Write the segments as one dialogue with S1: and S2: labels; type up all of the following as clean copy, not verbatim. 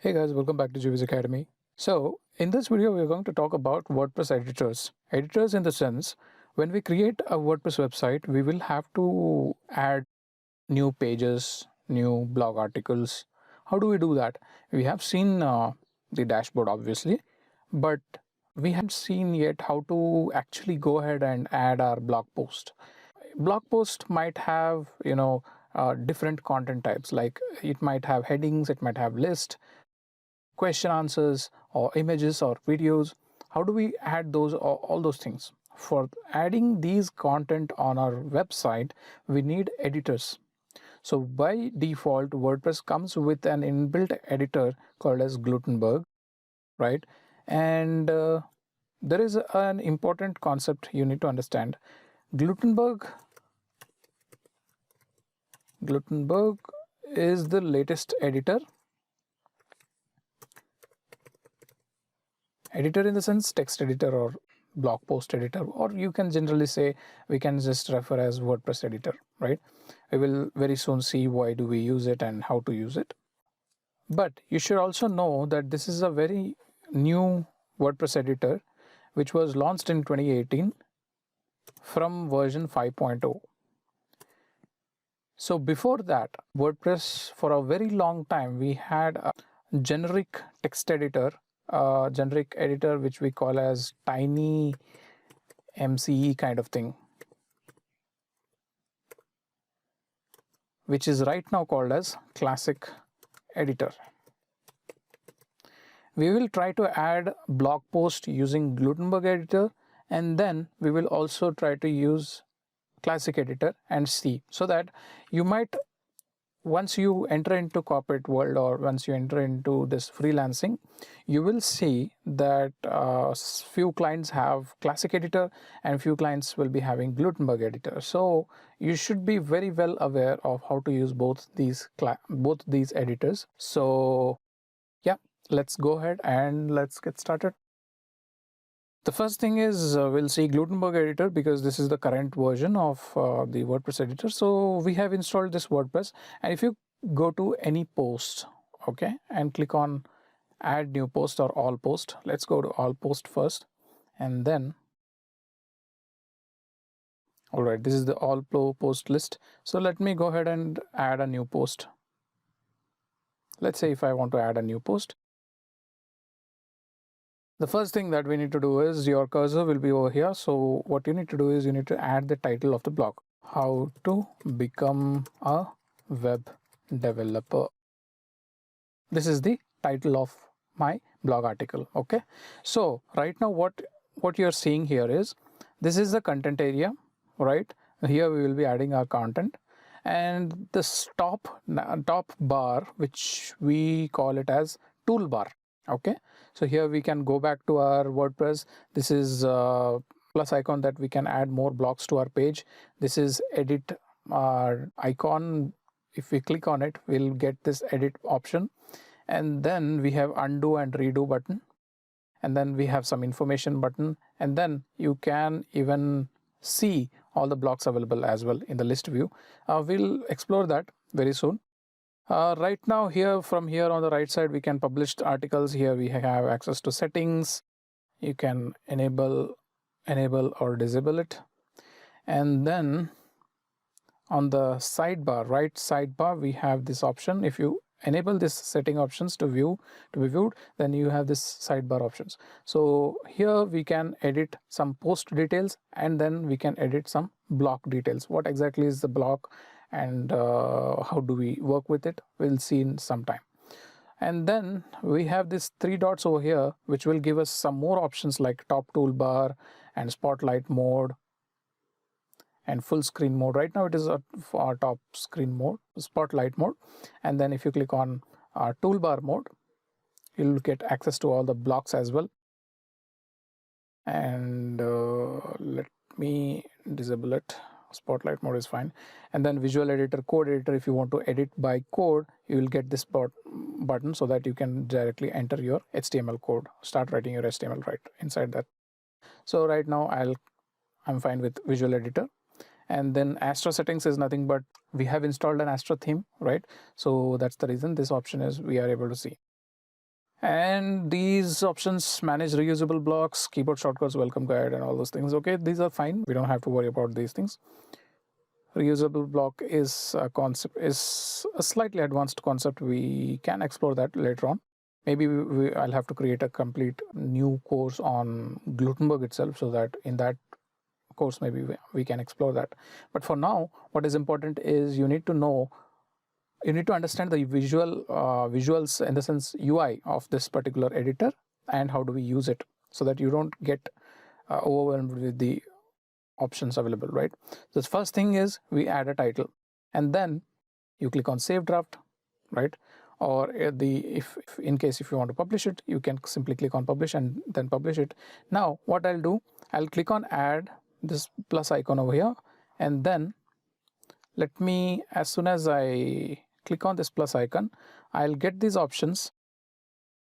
S1: Hey guys, welcome back to GWiz Academy. So in this video, we're going to talk about WordPress editors. Editors in the sense, when we create a WordPress website, we will have to add new pages, new blog articles. How do we do that? We have seen the dashboard obviously, but we haven't seen yet how to actually go ahead and add our blog post. Blog post might have, different content types, like it might have headings, it might have list, question answers, or images or videos. How do we add those, all those things? For adding these content on our website, we need editors. So by default, WordPress comes with an inbuilt editor called as Gutenberg, right? And there is an important concept you need to understand. Gutenberg is the latest editor in the sense text editor or blog post editor, or you can generally say we can just refer as WordPress editor, right? We will very soon see why do we use it and how to use it. But you should also know that this is a very new WordPress editor which was launched in 2018 from version 5.0. So before that, WordPress, for a very long time, we had a generic text editor, which we call as tiny MCE kind of thing, which is right now called as classic editor. We will try to add blog post using Gutenberg editor, and then we will also try to use classic editor and see, so that you might, once you enter into corporate world or once you enter into this freelancing, you will see that few clients have classic editor and few clients will be having Gutenberg editor. So you should be very well aware of how to use both these editors. So yeah, let's go ahead and let's get started. The first thing is we'll see Gutenberg editor, because this is the current version of the WordPress editor. So we have installed this WordPress, and if you go to any post, okay, and click on add new post or all post, let's go to all post first, and then all right, this is the all post list. So let me go ahead and add a new post. Let's say if I want to add a new post, the first thing that we need to do is your cursor will be over here. So what you need to do is you need to add the title of the blog. How to become a web developer. This is the title of my blog article. Okay. So right now what you're seeing here is this is the content area, right? Here we will be adding our content, and this top bar, which we call it as toolbar. Okay, so here we can go back to our WordPress. This is plus icon that we can add more blocks to our page. This is edit icon. If we click on it, we'll get this edit option, and then we have undo and redo button, and then we have some information button, and then you can even see all the blocks available as well in the list view. We'll explore that very soon. Right now here, from here on the right side, we can publish articles. Here we have access to settings. You can enable or disable it. And then on the sidebar, right sidebar, we have this option. If you enable this setting options to be viewed, then you have this sidebar options. So here we can edit some post details, and then we can edit some block details. What exactly is the block and how do we work with it, we'll see in some time. And then we have this 3 dots over here, which will give us some more options like top toolbar and spotlight mode and full screen mode. Right now it is a top screen mode, spotlight mode. And then if you click on toolbar mode, you'll get access to all the blocks as well. And let me disable it. Spotlight mode is fine. And then visual editor, code editor, if you want to edit by code, you will get this button so that you can directly enter your HTML code, start writing your HTML right inside that. So right now I'm fine with visual editor. And then Astra settings is nothing but we have installed an Astra theme, right? So that's the reason this option is we are able to see. And these options: manage reusable blocks, keyboard shortcuts, welcome guide, and all those things. Okay, these are fine. We don't have to worry about these things. Reusable block is a concept, is a slightly advanced concept. We can explore that later on. Maybe I'll have to create a complete new course on Gutenberg itself, so that in that course maybe we can explore that. But for now, what is important is you need to know, you need to understand the visuals, in the sense UI of this particular editor, and how do we use it, so that you don't get overwhelmed with the options available, right? So the first thing is we add a title, and then you click on save draft, right? Or if in case if you want to publish it, you can simply click on publish and then publish it. Now what I'll do, I'll click on add this plus icon over here, and then let me, as soon as I click on this plus icon, I'll get these options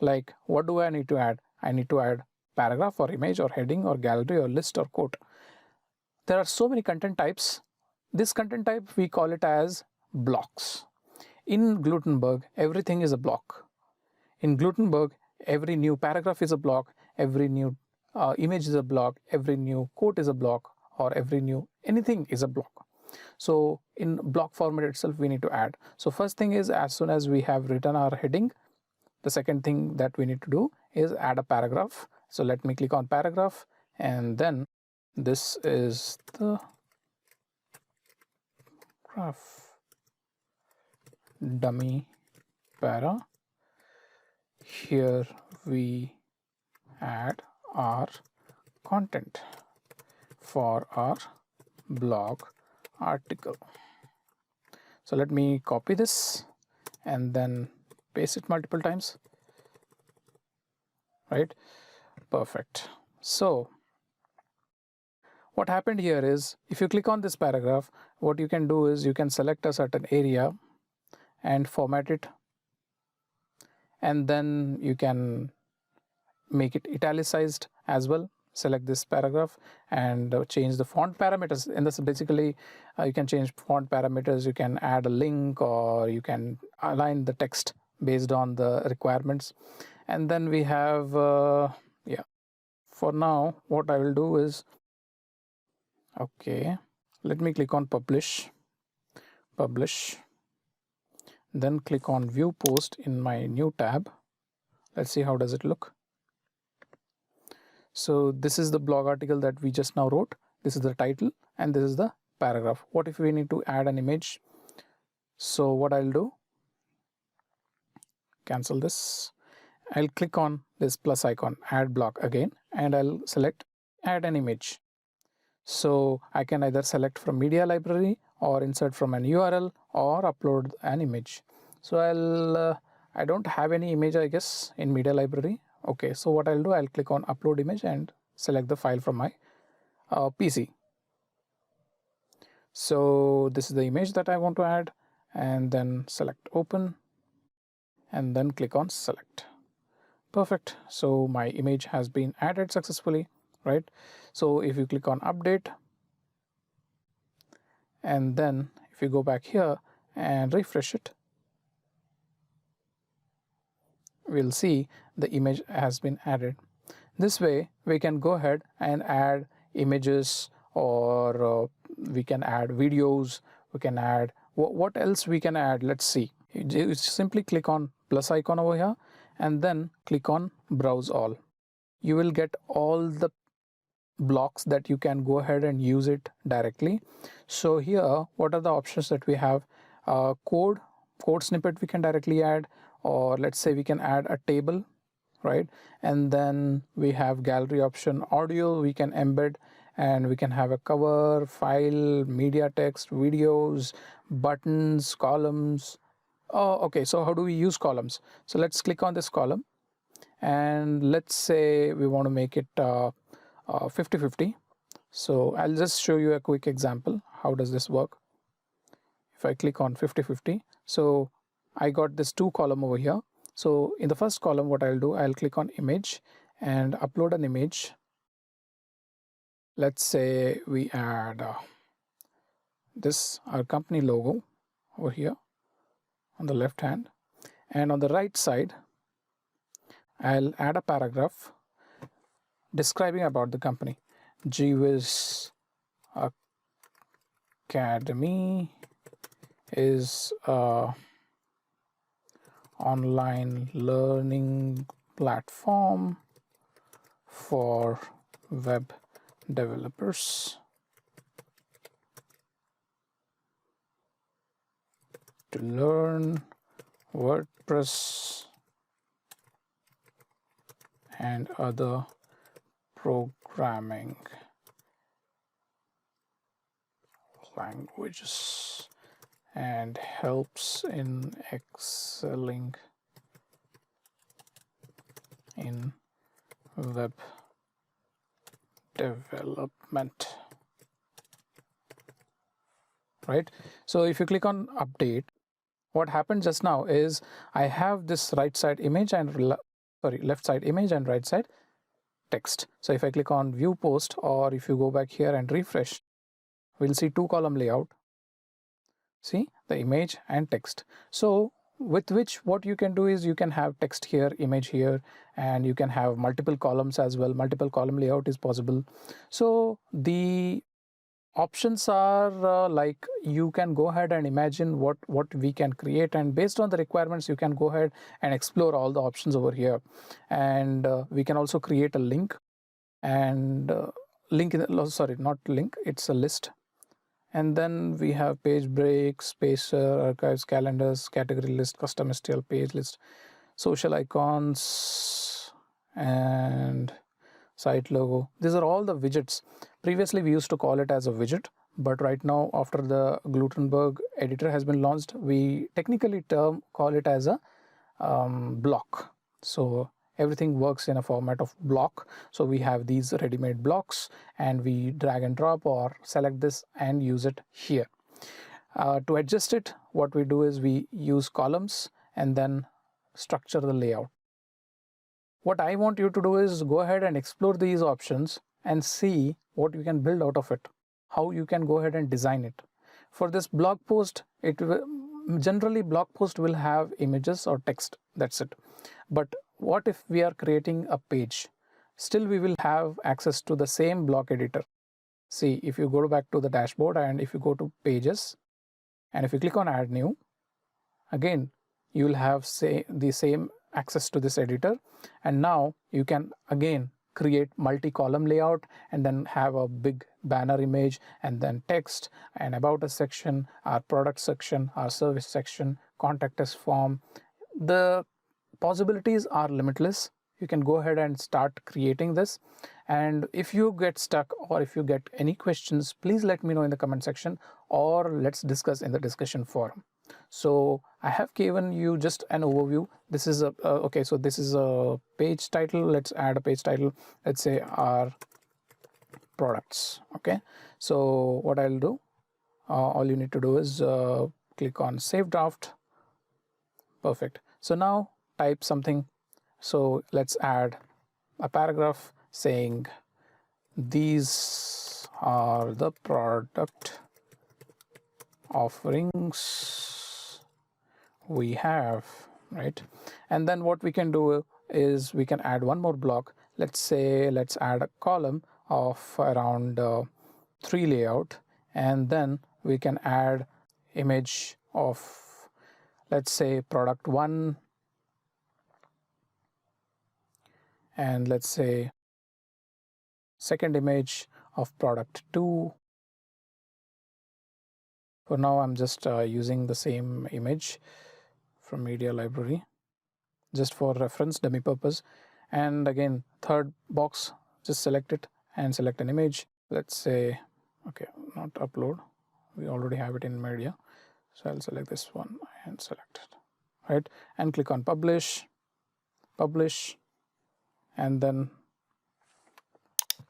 S1: like, what do I need to add? I need to add paragraph or image or heading or gallery or list or quote. There are so many content types. This content type, we call it as blocks. In Gutenberg, everything is a block. In Gutenberg, every new paragraph is a block, every new image is a block, every new quote is a block, or every new anything is a block. So in block format itself, we need to add. So first thing is, as soon as we have written our heading, the second thing that we need to do is add a paragraph. So let me click on paragraph, and then this is the graph dummy para. Here we add our content for our blog article. So let me copy this and then paste it multiple times, right? Perfect. So what happened here is, if you click on this paragraph, what you can do is you can select a certain area and format it, and then you can make it italicized as well. Select this paragraph and change the font parameters. And this basically you can change font parameters, you can add a link, or you can align the text based on the requirements. And then we have yeah, for now what I will do is, okay, let me click on publish, then click on view post in my new tab. Let's see how does it look. So this is the blog article that we just now wrote. This is the title and this is the paragraph. What if we need to add an image? So what I'll do, cancel this, I'll click on this plus icon, add block again, and I'll select add an image. So I can either select from media library or insert from an URL or upload an image. So I don't have any image, I guess, in media library. Okay, so what I'll do, I'll click on upload image and select the file from my PC. So this is the image that I want to add, and then select open and then click on select. Perfect. So my image has been added successfully, right? So if you click on update, and then if you go back here and refresh it, we'll see the image has been added. This way we can go ahead and add images, or we can add videos, we can add what else we can add. Let's see. You simply click on plus icon over here and then click on browse all. You will get all the blocks that you can go ahead and use it directly. So here, what are the options that we have? Code snippet we can directly add, or let's say we can add a table, right? And then we have gallery option, audio we can embed, and we can have a cover, file, media text, videos, buttons, columns. Oh, okay, so how do we use columns? So let's click on this column, and let's say we want to make it 50-50. So I'll just show you a quick example. How does this work? If I click on 50-50, so I got this 2 column over here. So in the first column, what I'll do, I'll click on image and upload an image. Let's say we add this, our company logo over here on the left hand, and on the right side I'll add a paragraph describing about the company. GWiz Academy is a online learning platform for web developers to learn WordPress and other programming languages and helps in excelling in web development. Right? So if you click on update, what happened just now is I have this right side image and left side image and right side text. So if I click on view post, or if you go back here and refresh, we'll see 2-column layout. See the image and text. So with which what you can do is you can have text here, image here, and you can have multiple columns as well. Multiple column layout is possible. So the options are like you can go ahead and imagine what we can create, and based on the requirements you can go ahead and explore all the options over here. And we can also create a link, and link in the, sorry, not link, it's a list. And then we have page breaks, spacer, archives, calendars, category list, custom STL page list, social icons, and site logo. These are all the widgets. Previously we used to call it as a widget, but right now after the Gutenberg editor has been launched, we technically call it as a block. So everything works in a format of block. So we have these ready-made blocks, and we drag and drop or select this and use it here. To adjust it, what we do is we use columns and then structure the layout. What I want you to do is go ahead and explore these options and see what you can build out of it, how you can go ahead and design it. For this blog post, generally blog post will have images or text, that's it. But what if we are creating a page? Still we will have access to the same block editor. See, if you go back to the dashboard and if you go to pages, and if you click on add new, again you will have the same access to this editor. And now you can again create multi-column layout and then have a big banner image and then text and about us section, our product section, our service section, contact us form. The possibilities are limitless. You can go ahead and start creating this. And if you get stuck or if you get any questions, please let me know in the comment section, or let's discuss in the discussion forum. So I have given you just an overview. This is a okay, so this is a page title. Let's add a page title. Let's say our products. Okay, so what I'll do, all you need to do is click on save draft. Perfect. So now type something. So let's add a paragraph saying these are the product offerings we have, right? And then what we can do is we can add one more block. Let's say let's add a column of around 3 layout, and then we can add image of, let's say, product 1, and let's say second image of product 2. For now I'm just using the same image from media library just for reference dummy purpose. And again, third box, just select it and select an image. Let's say, okay, not upload, we already have it in media, so I'll select this one and select it, right? And click on publish, and then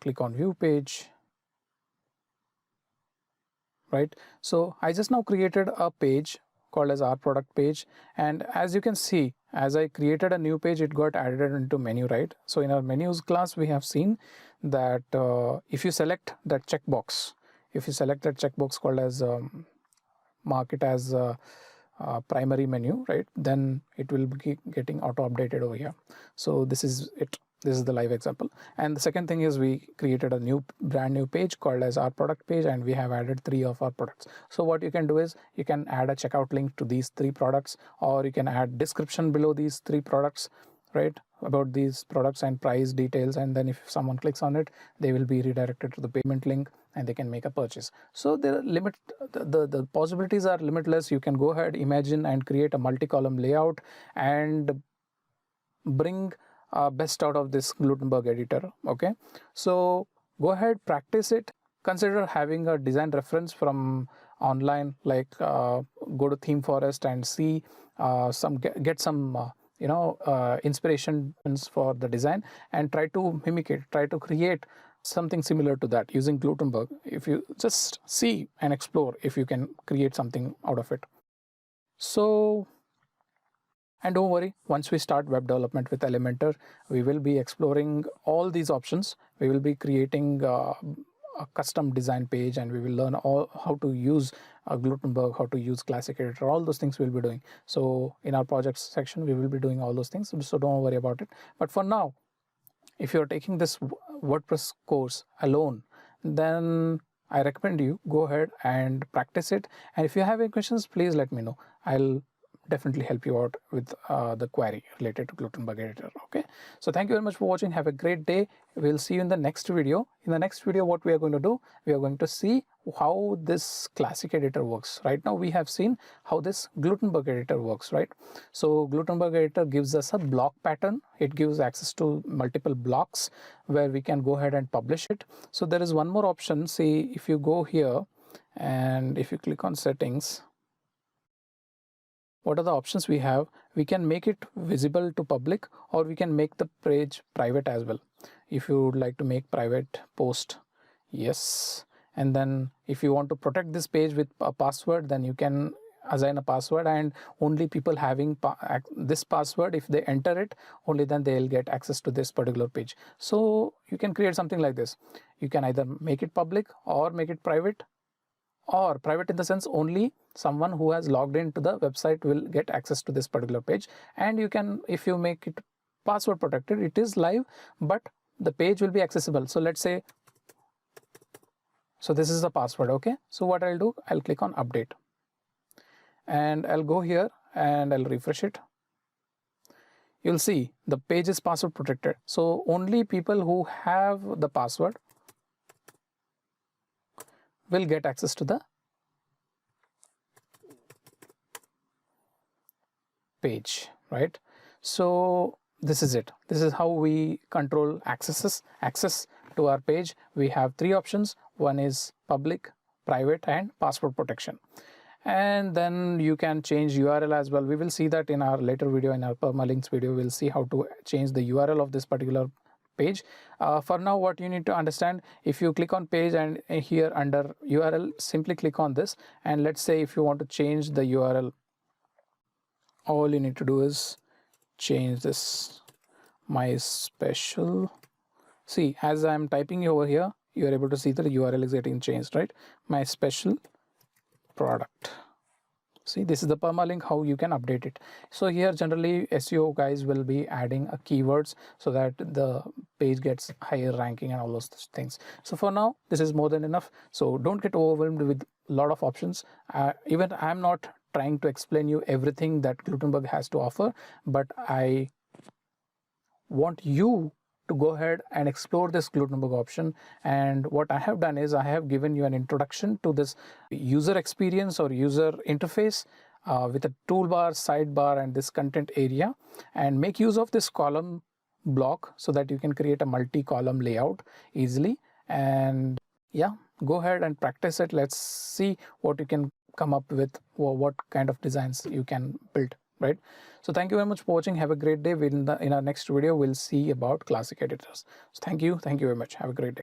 S1: click on view page, right? So I just now created a page called as our product page, and as you can see, as I created a new page, it got added into menu, right? So in our menus class, we have seen that if you select that checkbox, called as mark it as primary menu, right, then it will be getting auto updated over here. So this is it. This is the live example. And the second thing is we created a brand new page called as our product page, and we have added 3 of our products. So what you can do is you can add a checkout link to these 3 products, or you can add description below these 3 products, right, about these products and price details, and then if someone clicks on it, they will be redirected to the payment link and they can make a purchase. So the possibilities are limitless. You can go ahead, imagine and create a multi-column layout and bring best out of this Gutenberg editor. Okay, so go ahead, practice it. Consider having a design reference from online, like go to Theme Forest and see get some inspirations for the design, and try to mimic it, try to create something similar to that using Gutenberg. If you just see and explore if you can create something out of it. So, and don't worry, once we start web development with Elementor, we will be exploring all these options. We will be creating a custom design page, and we will learn how to use Gutenberg, how to use Classic Editor, all those things we'll be doing. So in our projects section, we will be doing all those things. So don't worry about it. But for now, if you're taking this WordPress course alone, then I recommend you go ahead and practice it. And if you have any questions, please let me know. I'll definitely help you out with the query related to Gutenberg editor. Okay, so thank you very much for watching. Have a great day. We'll see you in the next video. In the next video, what we are going to do, we are going to see how this Classic editor works. Right now we have seen how this Gutenberg editor works, right? So Gutenberg editor gives us a block pattern. It gives access to multiple blocks where we can go ahead and publish it. So there is one more option. See, if you go here and if you click on settings, what are the options we have? We can make it visible to public, or we can make the page private as well. If you would like to make private post, yes. And then if you want to protect this page with a password, then you can assign a password, and only people having this password, if they enter it, only then they'll get access to this particular page. So you can create something like this. You can either make it public or make it private, or private in the sense only someone who has logged into the website will get access to this particular page. And you can, if you make it password protected, it is live, but the page will be accessible. So let's say, so this is the password. Okay, so what I'll do, I'll click on update and I'll go here and I'll refresh it. You'll see the page is password protected. So only people who have the password will get access to the page, right? So this is it. This is how we control access to our page. We have 3 options. One is public, private, and password protection. And then you can change URL as well. We will see that in our later video, in our permalinks video. We'll see how to change the URL of this particular page. For now, what you need to understand, if you click on page and here under URL, simply click on this, and let's say if you want to change the URL, all you need to do is change this my special. See, as I'm typing over here, you are able to see that the URL is getting changed, right? My special product. See, this is the permalink, how you can update it. So here generally SEO guys will be adding a keywords so that the page gets higher ranking and all those things. So for now, this is more than enough. So don't get overwhelmed with a lot of options. Even I'm not trying to explain you everything that Gutenberg has to offer, but I want you to go ahead and explore this Gutenberg option. And what I have done is I have given you an introduction to this user experience or user interface with a toolbar, sidebar, and this content area, and make use of this column block so that you can create a multi-column layout easily. And yeah, go ahead and practice it. Let's see what you can come up with, or what kind of designs you can build, right? So thank you very much for watching. Have a great day. In our next video, we'll see about Classic editors. So thank you very much. Have a great day.